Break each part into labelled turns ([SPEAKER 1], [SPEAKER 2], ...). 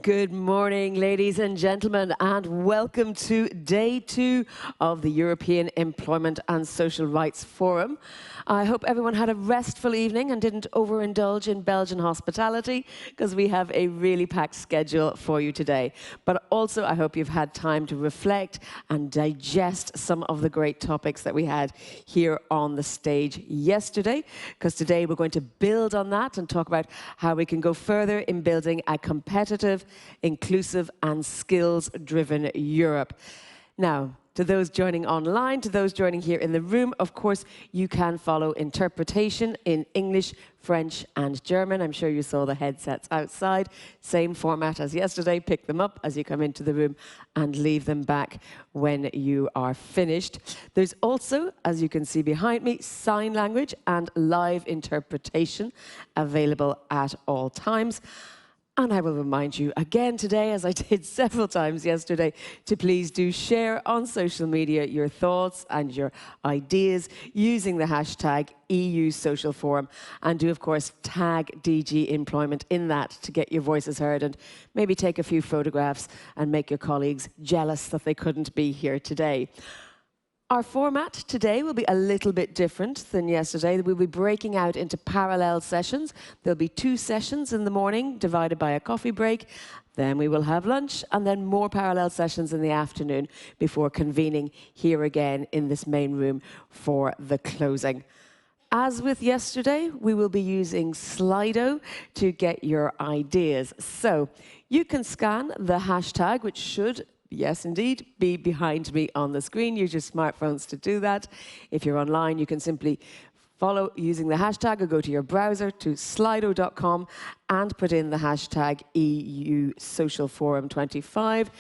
[SPEAKER 1] Good morning, ladies and gentlemen, and welcome to day 2 of the European Employment and Social Rights Forum. I hope everyone had a restful evening and didn't overindulge in Belgian hospitality, because we have a really packed schedule for you today. But also, I hope you've had time to reflect and digest some of the great topics that we had here on the stage yesterday, because today we're going to build on that and talk about how we can go further in building a competitive, inclusive and skills-driven Europe. Now, to those joining online, to those joining here in the room, of course, you can follow interpretation in English, French and German. I'm sure you saw the headsets outside. Same format as yesterday. Pick them up as you come into the room and leave them back when you are finished. There's also, as you can see behind me, sign language and live interpretation available at all times. And I will remind you again today, as I did several times yesterday, to please do share on social media your thoughts and your ideas using the hashtag #EUSocialForum. And do, of course, tag DG Employment in that to get your voices heard, and maybe take a few photographs and make your colleagues jealous that they couldn't be here today. Our format today will be a little bit different than yesterday. We'll be breaking out into parallel sessions. There'll be 2 sessions in the morning, divided by a coffee break. Then we will have lunch, and then more parallel sessions in the afternoon before convening here again in this main room for the closing. As with yesterday, we will be using Slido to get your ideas. So you can scan the hashtag, which should, yes, indeed, be behind me on the screen. Use your smartphones to do that. If you're online, you can simply follow using the hashtag or go to your browser to slido.com and put in the hashtag #EUSocialForum25.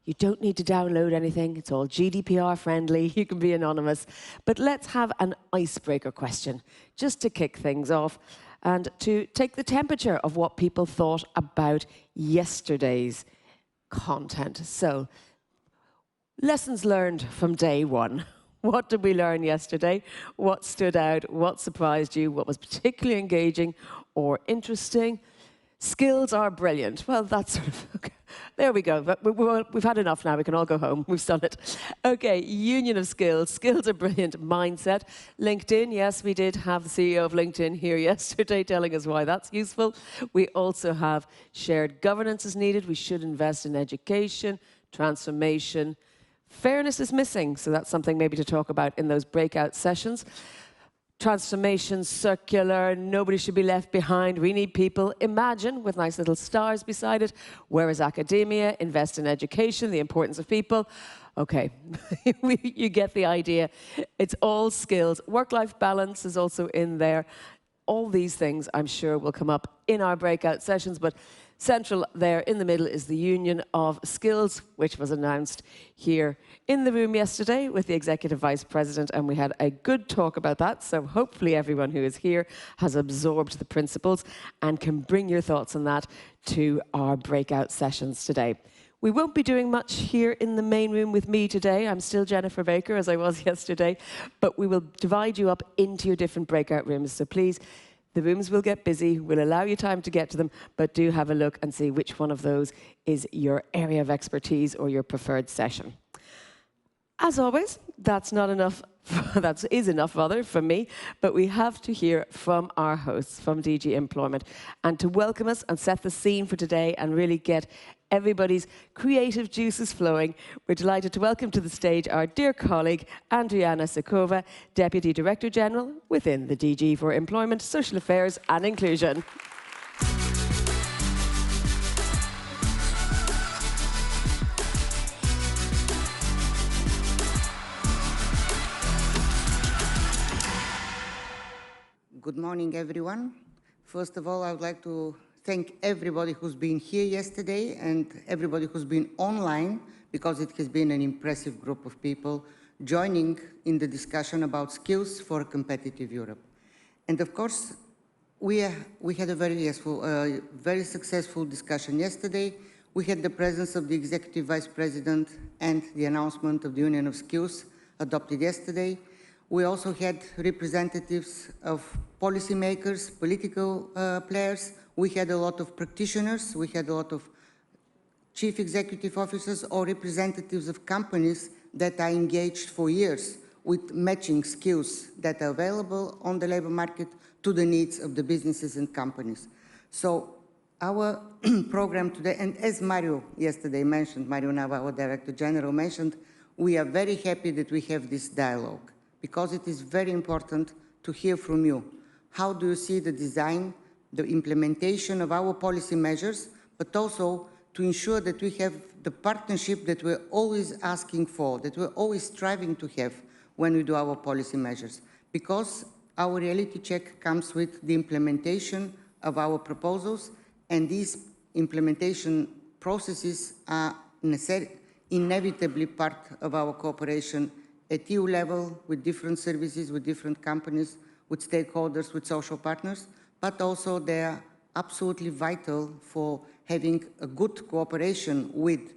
[SPEAKER 1] You don't need to download anything. It's all GDPR friendly. You can be anonymous. But let's have an icebreaker question, just to kick things off and to take the temperature of what people thought about yesterday's content. So, lessons learned from day 1. What did we learn yesterday? What stood out? What surprised you? What was particularly engaging or interesting? Skills are brilliant. Well, that's sort of, okay. There we go. We've had enough now. We can all go home. We've done it. Okay, union of skills. Skills are brilliant. Mindset. LinkedIn. Yes, we did have the CEO of LinkedIn here yesterday telling us why that's useful. We also have shared governance is needed. We should invest in education, transformation. Fairness is missing, so that's something maybe to talk about in those breakout sessions. Transformation, circular, nobody should be left behind. We need people. Imagine, with nice little stars beside it. Where is academia? Invest in education, the importance of people. Okay, you get the idea. It's all skills. Work-life balance is also in there. All these things, I'm sure, will come up in our breakout sessions, but central there in the middle is the Union of Skills, which was announced here in the room yesterday with the Executive Vice President, and we had a good talk about that. So hopefully everyone who is here has absorbed the principles and can bring your thoughts on that to our breakout sessions today. We won't be doing much here in the main room with me today. I'm still Jennifer Baker, as I was yesterday, but we will divide you up into your different breakout rooms. So please, the rooms will get busy. We'll allow you time to get to them, but do have a look and see which one of those is your area of expertise or your preferred session. As always, that's not enough. That is enough, rather, from me, but we have to hear from our hosts from DG Employment. And to welcome us and set the scene for today and really get everybody's creative juices flowing, we're delighted to welcome to the stage our dear colleague, Andriana Sukova, Deputy Director-General within the DG for Employment, Social Affairs and Inclusion.
[SPEAKER 2] Good morning, everyone. First of all, I would like to thank everybody who's been here yesterday and everybody who's been online, because it has been an impressive group of people joining in the discussion about skills for a competitive Europe. And of course, we had a very successful discussion yesterday. We had the presence of the Executive Vice President and the announcement of the Union of Skills adopted yesterday. We also had representatives of policymakers, political players. We had a lot of practitioners. We had a lot of chief executive officers or representatives of companies that are engaged for years with matching skills that are available on the labor market to the needs of the businesses and companies. So our program today, and as Mario yesterday mentioned, Mario Nava, our Director-General, mentioned, we are very happy that we have this dialogue, because it is very important to hear from you. How do you see the design, the implementation of our policy measures, but also to ensure that we have the partnership that we're always asking for, that we're always striving to have when we do our policy measures. Because our reality check comes with the implementation of our proposals, and these implementation processes are inevitably part of our cooperation at EU level with different services, with different companies, with stakeholders, with social partners, but also they are absolutely vital for having a good cooperation with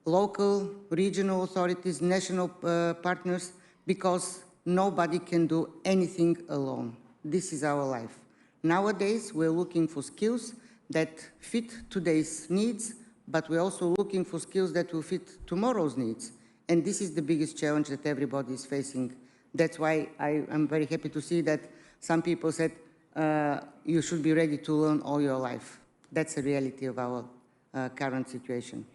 [SPEAKER 2] local, regional authorities, national partners, because nobody can do anything alone. This is our life. Nowadays, we're looking for skills that fit today's needs, but we're also looking for skills that will fit tomorrow's needs. And this is the biggest challenge that everybody is facing. That's why I'm very happy to see that some people said, you should be ready to learn all your life. That's the reality of our current situation.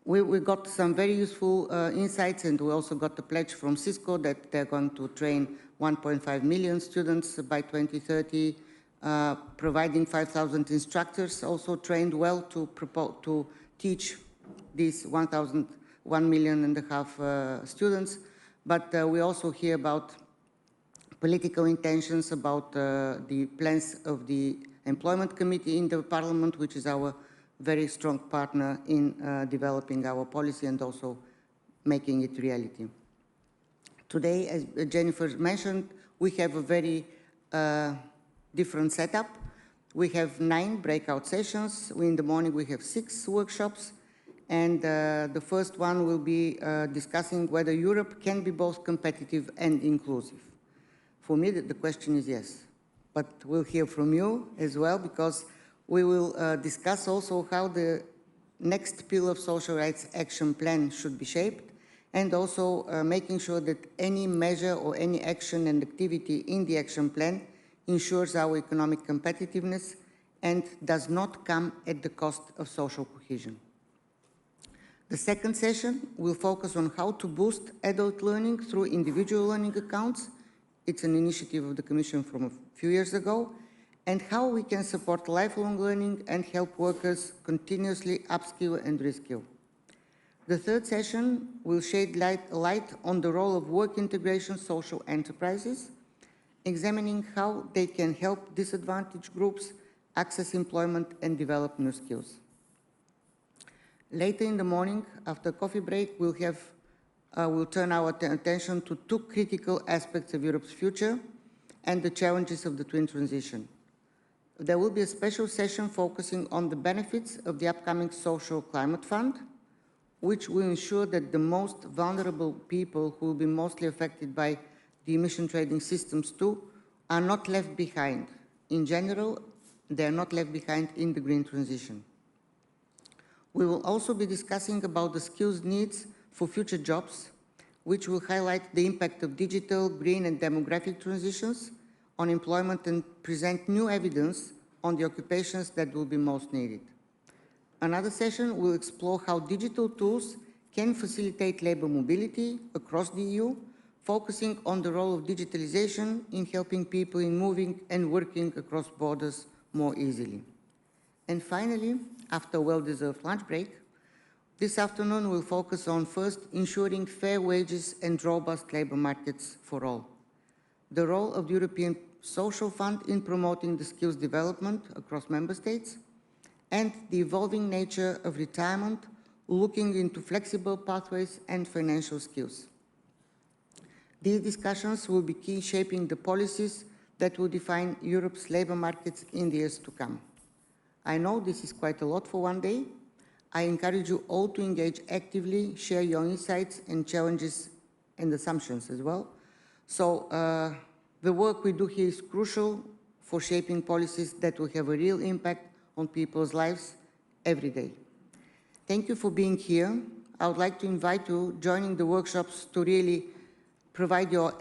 [SPEAKER 2] We got some very useful insights, and we also got the pledge from Cisco that they're going to train 1.5 million students by 2030, providing 5,000 instructors also trained well to teach these 1.5 million students. But we also hear about political intentions, about the plans of the Employment Committee in the Parliament, which is our very strong partner in developing our policy and also making it reality. Today, as Jennifer mentioned, we have a very different setup. We have 9 breakout sessions. In the morning, we have 6 workshops. And the first one will be discussing whether Europe can be both competitive and inclusive. For me, the question is yes. But we'll hear from you as well, because we will discuss also how the next pillar of social rights action plan should be shaped, and also making sure that any measure or any action and activity in the action plan ensures our economic competitiveness and does not come at the cost of social cohesion. The second session will focus on how to boost adult learning through individual learning accounts. It's an initiative of the Commission from a few years ago, and how we can support lifelong learning and help workers continuously upskill and reskill. The third session will shed light on the role of work integration social enterprises, examining how they can help disadvantaged groups access employment and develop new skills. Later in the morning, after coffee break, we'll turn our attention to 2 critical aspects of Europe's future and the challenges of the twin transition. There will be a special session focusing on the benefits of the upcoming Social Climate Fund, which will ensure that the most vulnerable people who will be mostly affected by the emission trading systems too are not left behind. In general, they are not left behind in the green transition. We will also be discussing about the skills needs for future jobs, which will highlight the impact of digital, green and demographic transitions on employment and present new evidence on the occupations that will be most needed. Another session will explore how digital tools can facilitate labor mobility across the EU, focusing on the role of digitalization in helping people in moving and working across borders more easily. And finally, after a well-deserved lunch break, this afternoon we'll focus on first ensuring fair wages and robust labor markets for all, the role of the European Social Fund in promoting the skills development across member states, and the evolving nature of retirement, looking into flexible pathways and financial skills. These discussions will be key in shaping the policies that will define Europe's labor markets in the years to come. I know this is quite a lot for one day. I encourage you all to engage actively, share your insights and challenges and assumptions as well. So the work we do here is crucial for shaping policies that will have a real impact on people's lives every day. Thank you for being here. I would like to invite you joining the workshops to really provide your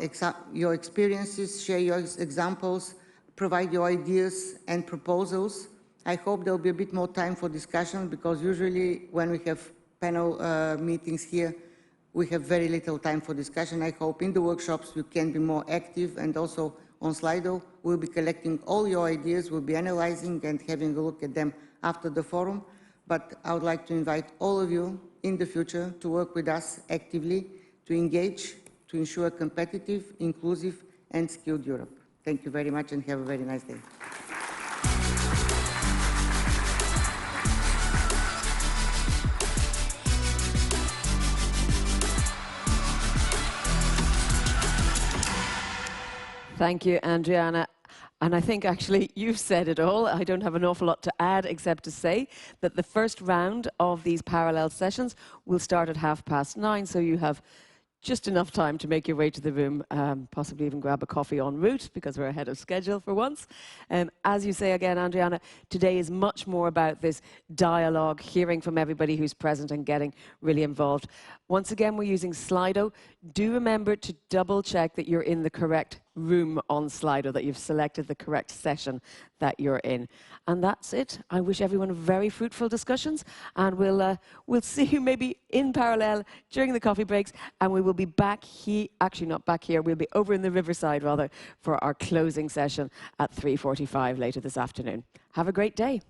[SPEAKER 2] experiences, share your examples, provide your ideas and proposals. I hope there will be a bit more time for discussion, because usually when we have panel meetings here, we have very little time for discussion. I hope in the workshops you can be more active, and also on Slido we'll be collecting all your ideas, we'll be analyzing and having a look at them after the forum. But I would like to invite all of you in the future to work with us actively, to engage, to ensure a competitive, inclusive and skilled Europe. Thank you very much and have a very nice day.
[SPEAKER 1] Thank you, Andriana. And I think actually you've said it all. I don't have an awful lot to add except to say that the first round of these parallel sessions will start at 9:30, so you have just enough time to make your way to the room, possibly even grab a coffee en route, because we're ahead of schedule for once. As you say again, Andriana, today is much more about this dialogue, hearing from everybody who's present and getting really involved. Once again, we're using Slido. Do remember to double check that you're in the correct room on Slido, that you've selected the correct session that you're in. And that's it. I wish everyone very fruitful discussions, and we'll see you maybe in parallel during the coffee breaks, and we will be back here, actually not back here, we'll be over in the Riverside rather, for our closing session at 3:45 later this afternoon. Have a great day.